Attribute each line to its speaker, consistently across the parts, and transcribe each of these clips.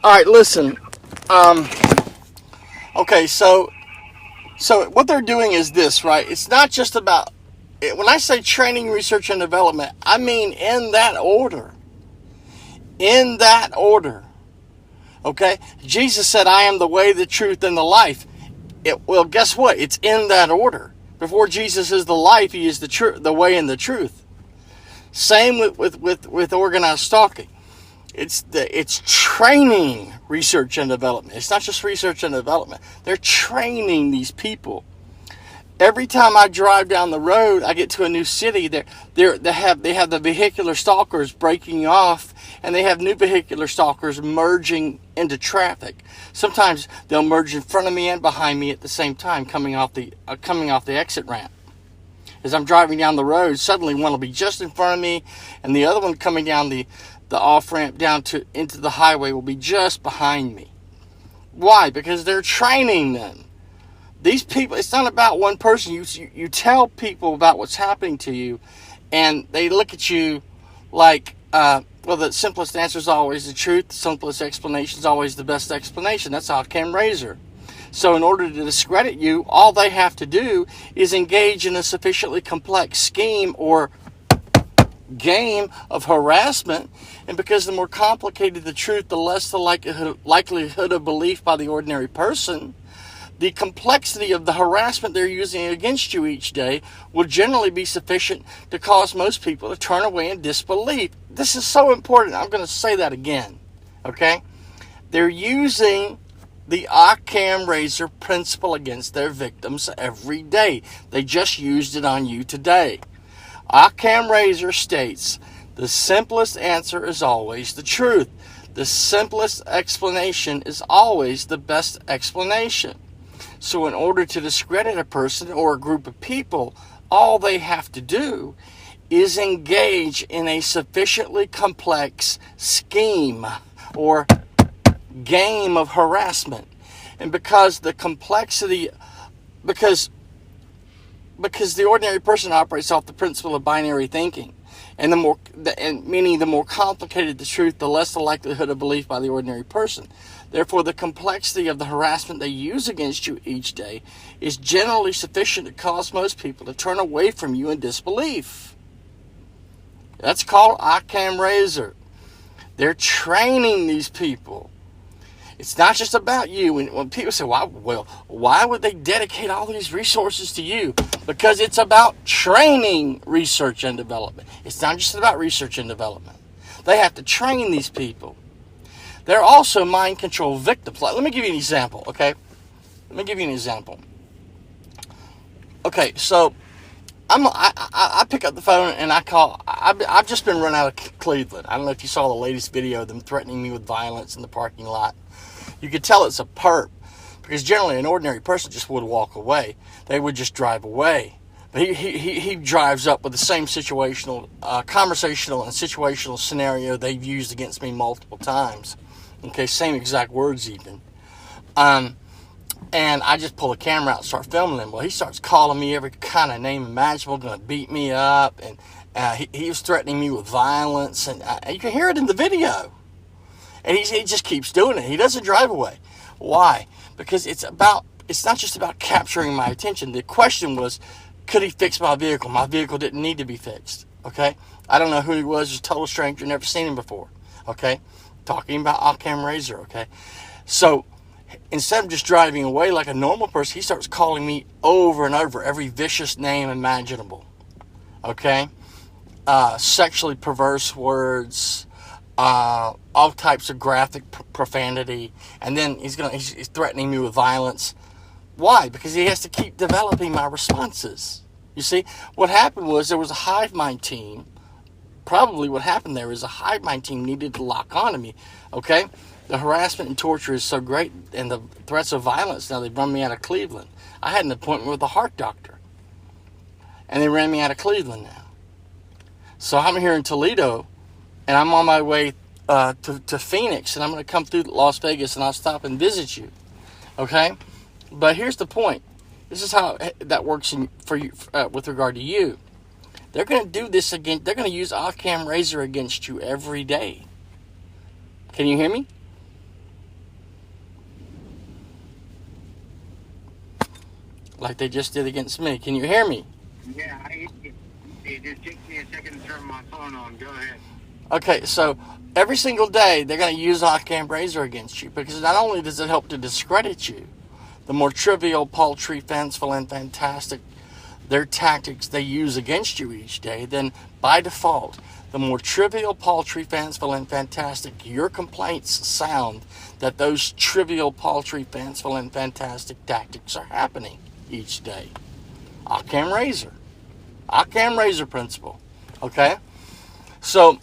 Speaker 1: All right, listen. Okay, so what they're doing is this, right? It's not just about, when I say training, research, and development, I mean in that order. In that order. Okay? Jesus said, I am the way, the truth, and the life. Well, guess what? It's in that order. Before Jesus is the life, he is the way and the truth. Same with organized stalking. It's training, research, and development. It's not just research and development. They're training these people. Every time I drive down the road, I get to a new city. They have the vehicular stalkers breaking off, and they have new vehicular stalkers merging into traffic. Sometimes they'll merge in front of me and behind me at the same time, coming off the exit ramp. As I'm driving down the road, suddenly one will be just in front of me, and the other one coming down the off ramp down into the highway will be just behind me. Why? Because they're training them. These people, it's not about one person. You tell people about what's happening to you, and they look at you like, well, the simplest answer is always the truth. The simplest explanation is always the best explanation. That's Occam Razor. So in order to discredit you, all they have to do is engage in a sufficiently complex scheme or game of harassment. And because the more complicated the truth, the less the likelihood of belief by the ordinary person. The complexity of the harassment they're using against you each day will generally be sufficient to cause most people to turn away in disbelief. This is so important. I'm going to say that again. Okay? They're using the Occam Razor Principle against their victims every day. They just used it on you today. Occam Razor states, the simplest answer is always the truth. The simplest explanation is always the best explanation. So in order to discredit a person or a group of people, all they have to do is engage in a sufficiently complex scheme or game of harassment. And because the complexity, because the ordinary person operates off the principle of binary thinking, and meaning the more complicated the truth, the less the likelihood of belief by the ordinary person. Therefore, the complexity of the harassment they use against you each day is generally sufficient to cause most people to turn away from you in disbelief. That's called Occam Razor. They're training these people. It's not just about you. When people say, why would they dedicate all these resources to you? Because it's about training, research, and development. It's not just about research and development. They have to train these people. They're also mind control victims. Let me give you an example, okay? Let me give you an example. Okay, so I pick up the phone and I call. I've just been run out of Cleveland. I don't know if you saw the latest video of them threatening me with violence in the parking lot. You could tell it's a perp, because generally an ordinary person just would walk away. They would just drive away. But he drives up with the same conversational and situational scenario they've used against me multiple times. Okay, same exact words even. And I just pull the camera out and start filming him. Well, he starts calling me every kind of name imaginable, going to beat me up, and he was threatening me with violence, and you can hear it in the video. And he just keeps doing it. He doesn't drive away. Why? Because it's not just about capturing my attention. The question was, could he fix my vehicle? My vehicle didn't need to be fixed. Okay? I don't know who he was. He's a total stranger. Never seen him before. Okay? Talking about Occam Razor. Okay? So instead of just driving away like a normal person, he starts calling me over and over every vicious name imaginable. Okay? Sexually perverse words, all types of graphic profanity, and then he's threatening me with violence. Why? Because he has to keep developing my responses. You see, what happened was there was a hive mind team. Probably what happened there is a hive mind team needed to lock onto me. Okay? The harassment and torture is so great, and the threats of violence, now they've run me out of Cleveland. I had an appointment with a heart doctor, and they ran me out of Cleveland now. So I'm here in Toledo, and I'm on my way to Phoenix, and I'm going to come through Las Vegas, and I'll stop and visit you. Okay? But here's the point. This is how that works for you with regard to you. They're going to do this again. They're going to use Occam Razor against you every day. Can you hear me? like they just did against me. Can you hear me?
Speaker 2: Yeah, I hear you. It just takes me a second to turn my phone on. Go ahead.
Speaker 1: Okay, so every single day they're going to use Occam Razor against you, because not only does it help to discredit you, the more trivial, paltry, fanciful, and fantastic their tactics they use against you each day, then by default, the more trivial, paltry, fanciful, and fantastic your complaints sound, that those trivial, paltry, fanciful, and fantastic tactics are happening each day. Occam Razor. Occam Razor Principle. Okay? So,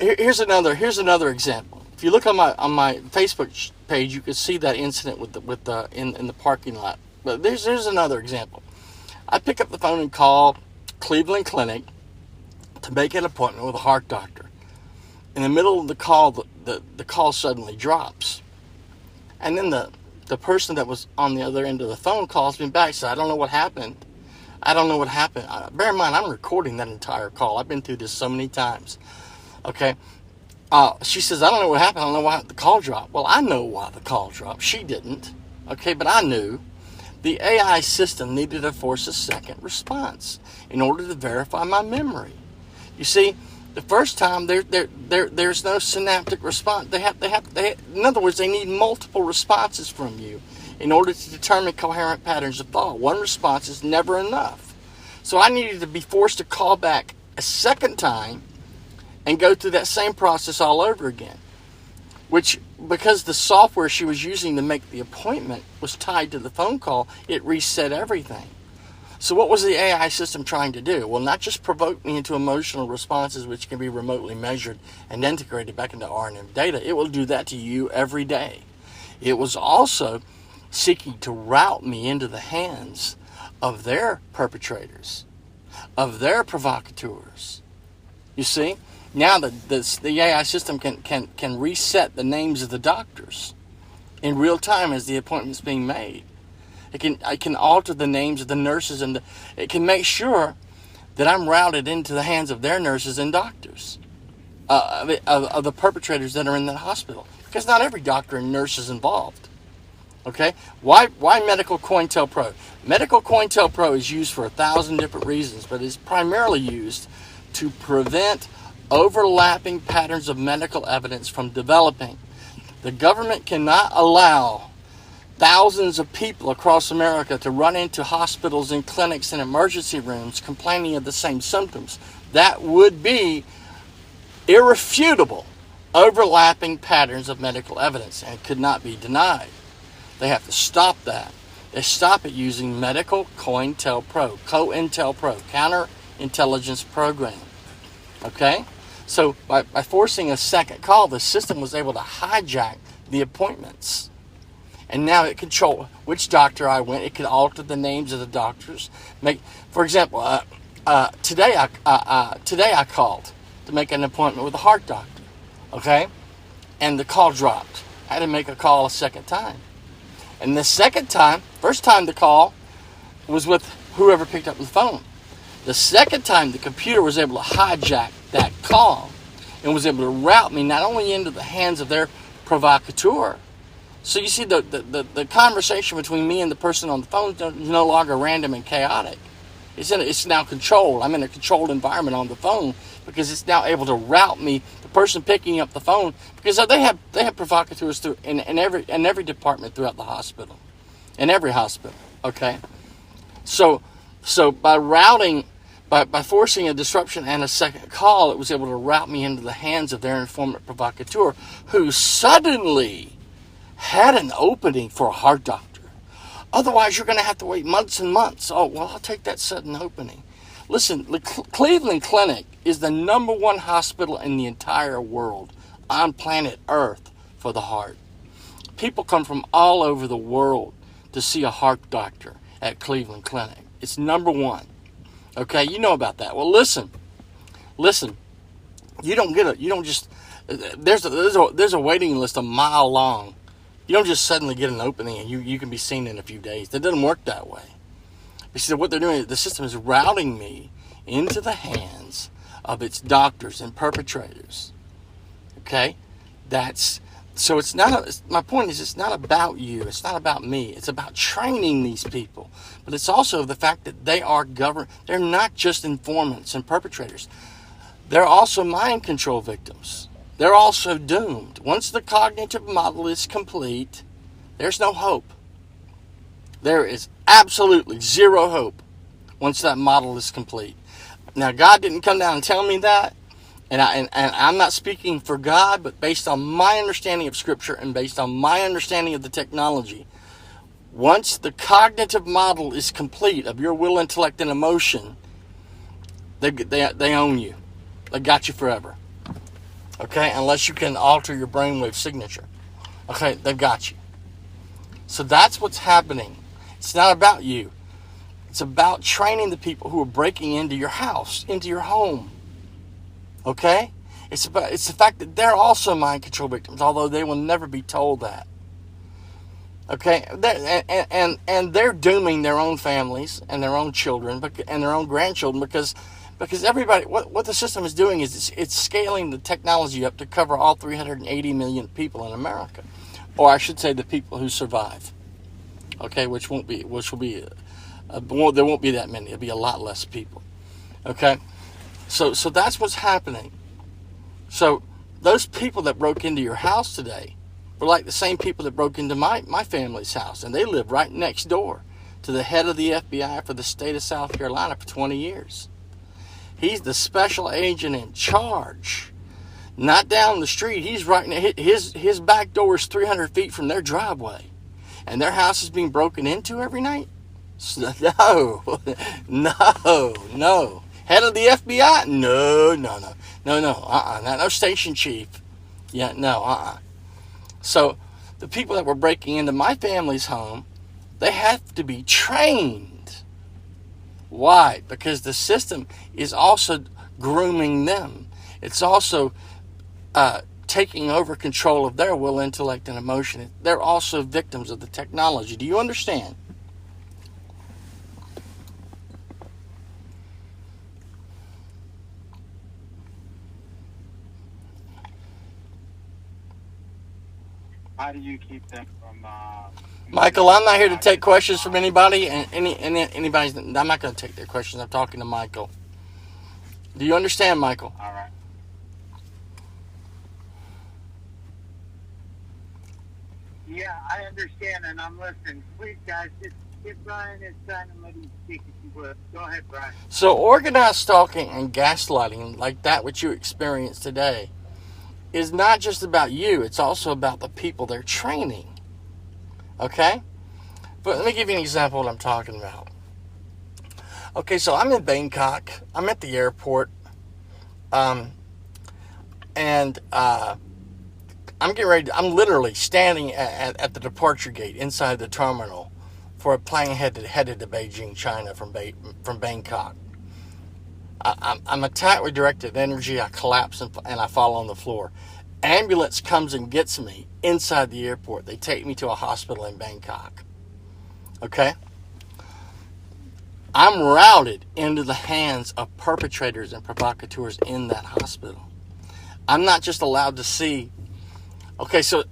Speaker 1: here's another example. If you look on my Facebook page, you can see that incident in the parking lot. But there's another example. I pick up the phone and call Cleveland Clinic to make an appointment with a heart doctor. In the middle of the call, the call suddenly drops, and then the person that was on the other end of the phone calls me back. Says, I don't know what happened. Bear in mind, I'm recording that entire call. I've been through this so many times. Okay. She says, I don't know what happened. I don't know why the call dropped. Well, I know why the call dropped. She didn't. Okay, but I knew. The AI system needed to force a second response in order to verify my memory. You see, the first time there's no synaptic response. In other words, they need multiple responses from you in order to determine coherent patterns of thought. One response is never enough. So I needed to be forced to call back a second time and go through that same process all over again. Which, because the software she was using to make the appointment was tied to the phone call, it reset everything. So what was the AI system trying to do? Well, not just provoke me into emotional responses which can be remotely measured and integrated back into R&M data. It will do that to you every day. It was also seeking to route me into the hands of their perpetrators, of their provocateurs. You see? Now the AI system can reset the names of the doctors in real time as the appointment's being made. It can alter the names of the nurses, and it can make sure that I'm routed into the hands of their nurses and doctors, of the perpetrators that are in that hospital. Because not every doctor and nurse is involved. Okay? Why Medical COINTELPRO? Medical COINTELPRO is used for 1,000 different reasons, but is primarily used to prevent overlapping patterns of medical evidence from developing. The government cannot allow thousands of people across America to run into hospitals and clinics and emergency rooms complaining of the same symptoms. That would be irrefutable overlapping patterns of medical evidence and could not be denied. They have to stop that. They stop it using Medical COINTELPRO, counterintelligence program. Okay? So by forcing a second call, the system was able to hijack the appointments. And now it controls which doctor I went. It could alter the names of the doctors. For example, today I called to make an appointment with a heart doctor. Okay? And the call dropped. I had to make a call a second time. And the second time, first time the call was with whoever picked up the phone. The second time, the computer was able to hijack that call and was able to route me not only into the hands of their provocateur. So you see, the conversation between me and the person on the phone is no longer random and chaotic. It's now controlled. I'm in a controlled environment on the phone because it's now able to route me, the person picking up the phone, because they have provocateurs in every department throughout the hospital, in every hospital. Okay, so by routing. By forcing a disruption and a second call, it was able to route me into the hands of their informant provocateur, who suddenly had an opening for a heart doctor. Otherwise, you're going to have to wait months and months. Oh, well, I'll take that sudden opening. Listen, the Cleveland Clinic is the #1 hospital in the entire world, on planet Earth, for the heart. People come from all over the world to see a heart doctor at Cleveland Clinic. It's #1. Okay, you know about that. Well, listen. You don't just. There's a waiting list a mile long. You don't just suddenly get an opening and you can be seen in a few days. That doesn't work that way. You see, what they're doing, the system is routing me into the hands of its doctors and perpetrators. Okay, that's So it's not. My point is, it's not about you. It's not about me. It's about training these people. But it's also the fact that they are governed. They're not just informants and perpetrators. They're also mind control victims. They're also doomed. Once the cognitive model is complete, there's no hope. There is absolutely zero hope once that model is complete. Now, God didn't come down and tell me that. And I'm not speaking for God, but based on my understanding of Scripture and based on my understanding of the technology, once the model is complete of your will, intellect, and emotion, they own you. They got you forever. Okay? Unless you can alter your brainwave signature. Okay? They've got you. So that's what's happening. It's not about you. It's about training the people who are breaking into your house, into your home. Okay? It's the fact that they're also mind control victims, although they will never be told that. Okay? And they're dooming their own families and their own children and their own grandchildren because everybody, what the system is doing is it's scaling the technology up to cover all 380 million people in America. Or I should say the people who survive. Okay? There won't be that many. It'll be a lot less people. Okay? So that's what's happening. So those people that broke into your house today were like the same people that broke into my family's house. And they live right next door to the head of the FBI for the state of South Carolina for 20 years. He's the special agent in charge. Not down the street. He's right in his back door is 300 feet from their driveway. And their house is being broken into every night? No. Head of the FBI? No. No station chief. Yeah, no. So the people that were breaking into my family's home, they have to be trained. Why? Because the system is also grooming them. It's also taking over control of their will, intellect, and emotion. They're also victims of the technology. Do you understand?
Speaker 2: How do you keep them from...
Speaker 1: Michael, I'm not here to take questions from anybody, and anybody's. I'm not going to take their questions. I'm talking to Michael. Do you understand, Michael?
Speaker 2: All right. Yeah, I understand, and I'm listening. Please, guys, just get Brian his time and let him speak if you would. Go ahead, Brian.
Speaker 1: So organized stalking and gaslighting, like that which you experienced today, is not just about you. It's also about the people they're training. Okay? But let me give you an example of what I'm talking about. Okay, so I'm in Bangkok. I'm at the airport. And I'm getting ready. I'm literally standing at the departure gate inside the terminal for a plane headed to Beijing, China from Bangkok. I'm attacked with directed energy. I collapse and I fall on the floor. Ambulance comes and gets me inside the airport. They take me to a hospital in Bangkok. Okay? I'm routed into the hands of perpetrators and provocateurs in that hospital. I'm not just allowed to see. Okay, so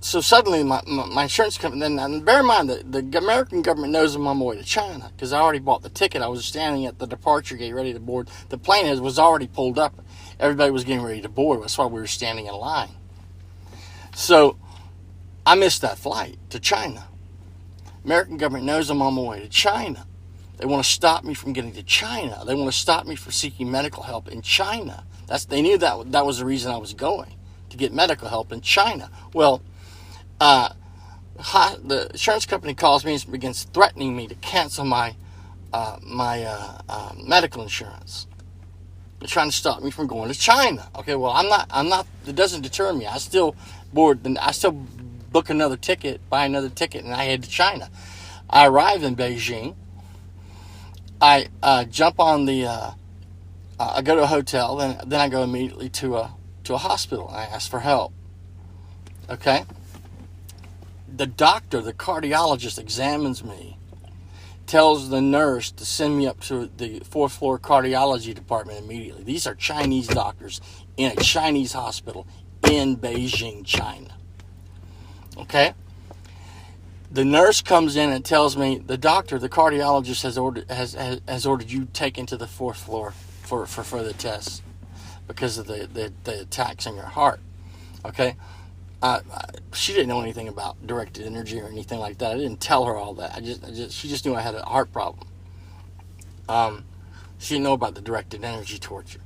Speaker 1: suddenly my insurance company. Then bear in mind that the American government knows I'm on my way to China because I already bought the ticket. I was standing at the departure gate ready to board. The plane was already pulled up. Everybody was getting ready to board. That's why we were standing in line. So I missed that flight to China. American government knows I'm on my way to China. They want to stop me from getting to China. They want to stop me from seeking medical help in China. They knew that was the reason I was going, to get medical help in China. Well, the insurance company calls me and begins threatening me to cancel my medical insurance. They're trying to stop me from going to China. Okay, well, I'm not. It doesn't deter me. I still book another ticket, buy another ticket, and I head to China. I arrive in Beijing. I jump on I go to a hotel, then I go immediately to a hospital. I ask for help. Okay. The doctor, the cardiologist, examines me, tells the nurse to send me up to the 4th floor cardiology department immediately. These are Chinese doctors in a Chinese hospital in Beijing, China. Okay? The nurse comes in and tells me the doctor, the cardiologist, has ordered you taken to the 4th floor for further tests because of the attacks on your heart. Okay? She didn't know anything about directed energy or anything like that. I didn't tell her all that. She just knew I had a heart problem. She didn't know about the directed energy torture.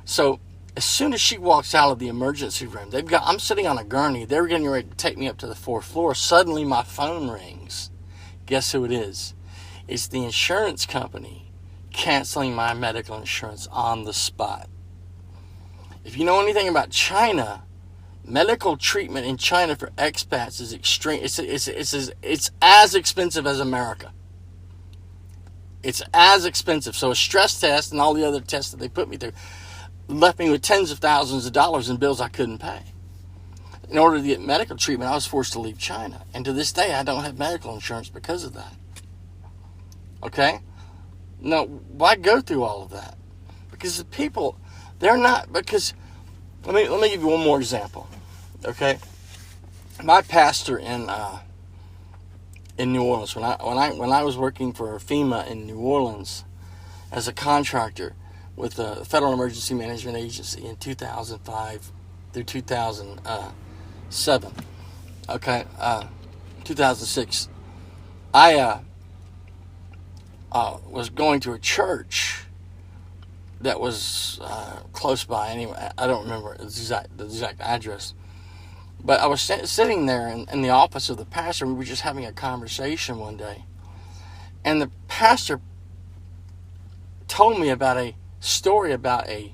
Speaker 1: So as soon as she walks out of the emergency room, I'm sitting on a gurney. They're getting ready to take me up to the 4th floor. Suddenly my phone rings. Guess who it is? It's the insurance company canceling my medical insurance on the spot. If you know anything about China, medical treatment in China for expats is extreme. It's as expensive as America. It's as expensive. So a stress test and all the other tests that they put me through left me with tens of thousands of dollars in bills I couldn't pay. In order to get medical treatment, I was forced to leave China. And to this day, I don't have medical insurance because of that. Okay? Now, why go through all of that? Because the people, they're not, because, let me give you one more example. Okay? My pastor in New Orleans, when I was working for FEMA in New Orleans as a contractor with the Federal Emergency Management Agency in 2005 through 2007, 2006, I was going to a church that was close by. Anyway, I don't remember the exact address. But I was sitting there in the office of the pastor. We were just having a conversation one day. And the pastor told me about a story about a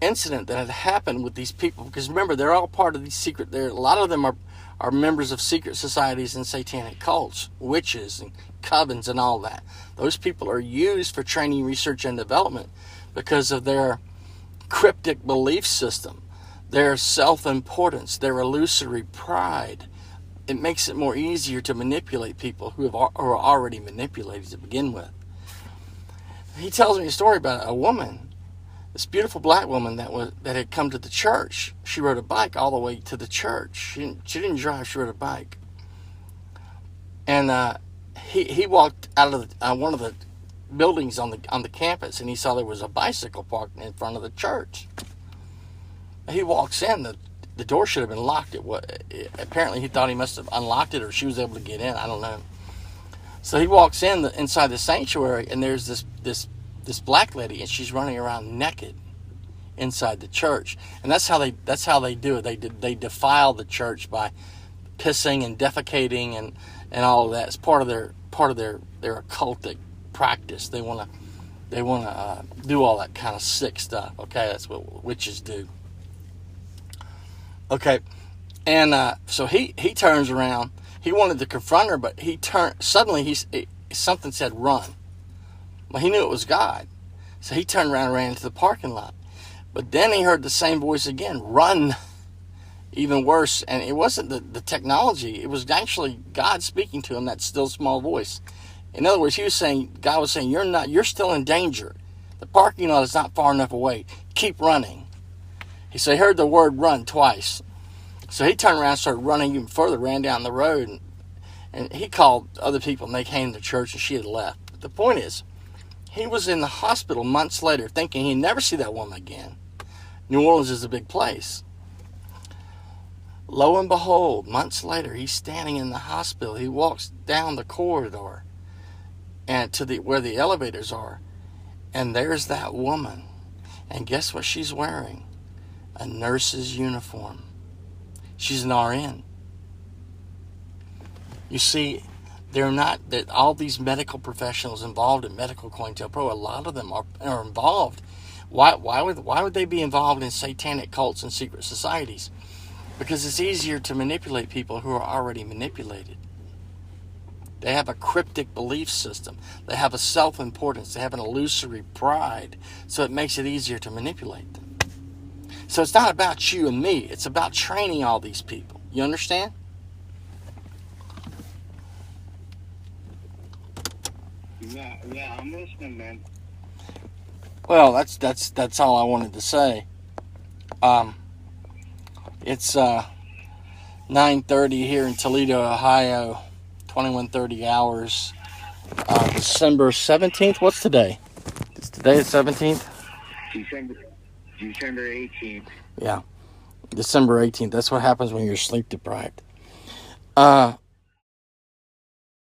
Speaker 1: incident that had happened with these people. Because remember, they're all part of these secret. A lot of them are members of secret societies and satanic cults, witches and covens and all that. Those people are used for training, research, and development because of their cryptic belief system. Their self-importance, their illusory pride. It makes it more easier to manipulate people who are already manipulated to begin with. He tells me a story about a woman, this beautiful black woman that had come to the church. She rode a bike all the way to the church. She didn't drive. She rode a bike. And he walked out of one of the buildings on the campus, and he saw there was a bicycle parked in front of the church. He walks in. The door should have been locked. Apparently, he thought he must have unlocked it, or she was able to get in. I don't know. So he walks inside the sanctuary, and there's this black lady, and she's running around naked inside the church. And that's how they do it. They defile the church by pissing and defecating and all of that. It's part of their occultic practice. They want to do all that kind of sick stuff. Okay, that's what witches do. Okay, and so he turns around. He wanted to confront her, but suddenly something said run. Well, he knew it was God. So he turned around and ran into the parking lot. But then he heard the same voice again, run. Even worse, and it wasn't the technology. It was actually God speaking to him, that still small voice. In other words, God was saying, you're still in danger. The parking lot is not far enough away. Keep running. So he heard the word run twice. So he turned around and started running even further, ran down the road, and he called other people, and they came to church, and she had left. But the point is, he was in the hospital months later thinking he'd never see that woman again. New Orleans is a big place. Lo and behold, months later, he's standing in the hospital. He walks down the corridor and to where the elevators are, and there's that woman. And guess what she's wearing? A nurse's uniform. She's an RN. You see, all these medical professionals involved in medical COINTELPRO, a lot of them are involved. Why would they be involved in satanic cults and secret societies? Because it's easier to manipulate people who are already manipulated. They have a cryptic belief system. They have a self-importance. They have an illusory pride. So it makes it easier to manipulate them. So it's not about you and me. It's about training all these people. You understand?
Speaker 2: Yeah, I'm listening, man.
Speaker 1: Well, that's all I wanted to say. It's 9:30 here in Toledo, Ohio. 21:30 hours. December 17th. What's today? Is today the 17th?
Speaker 2: December 18th.
Speaker 1: Yeah, December 18th. That's what happens when you're sleep deprived.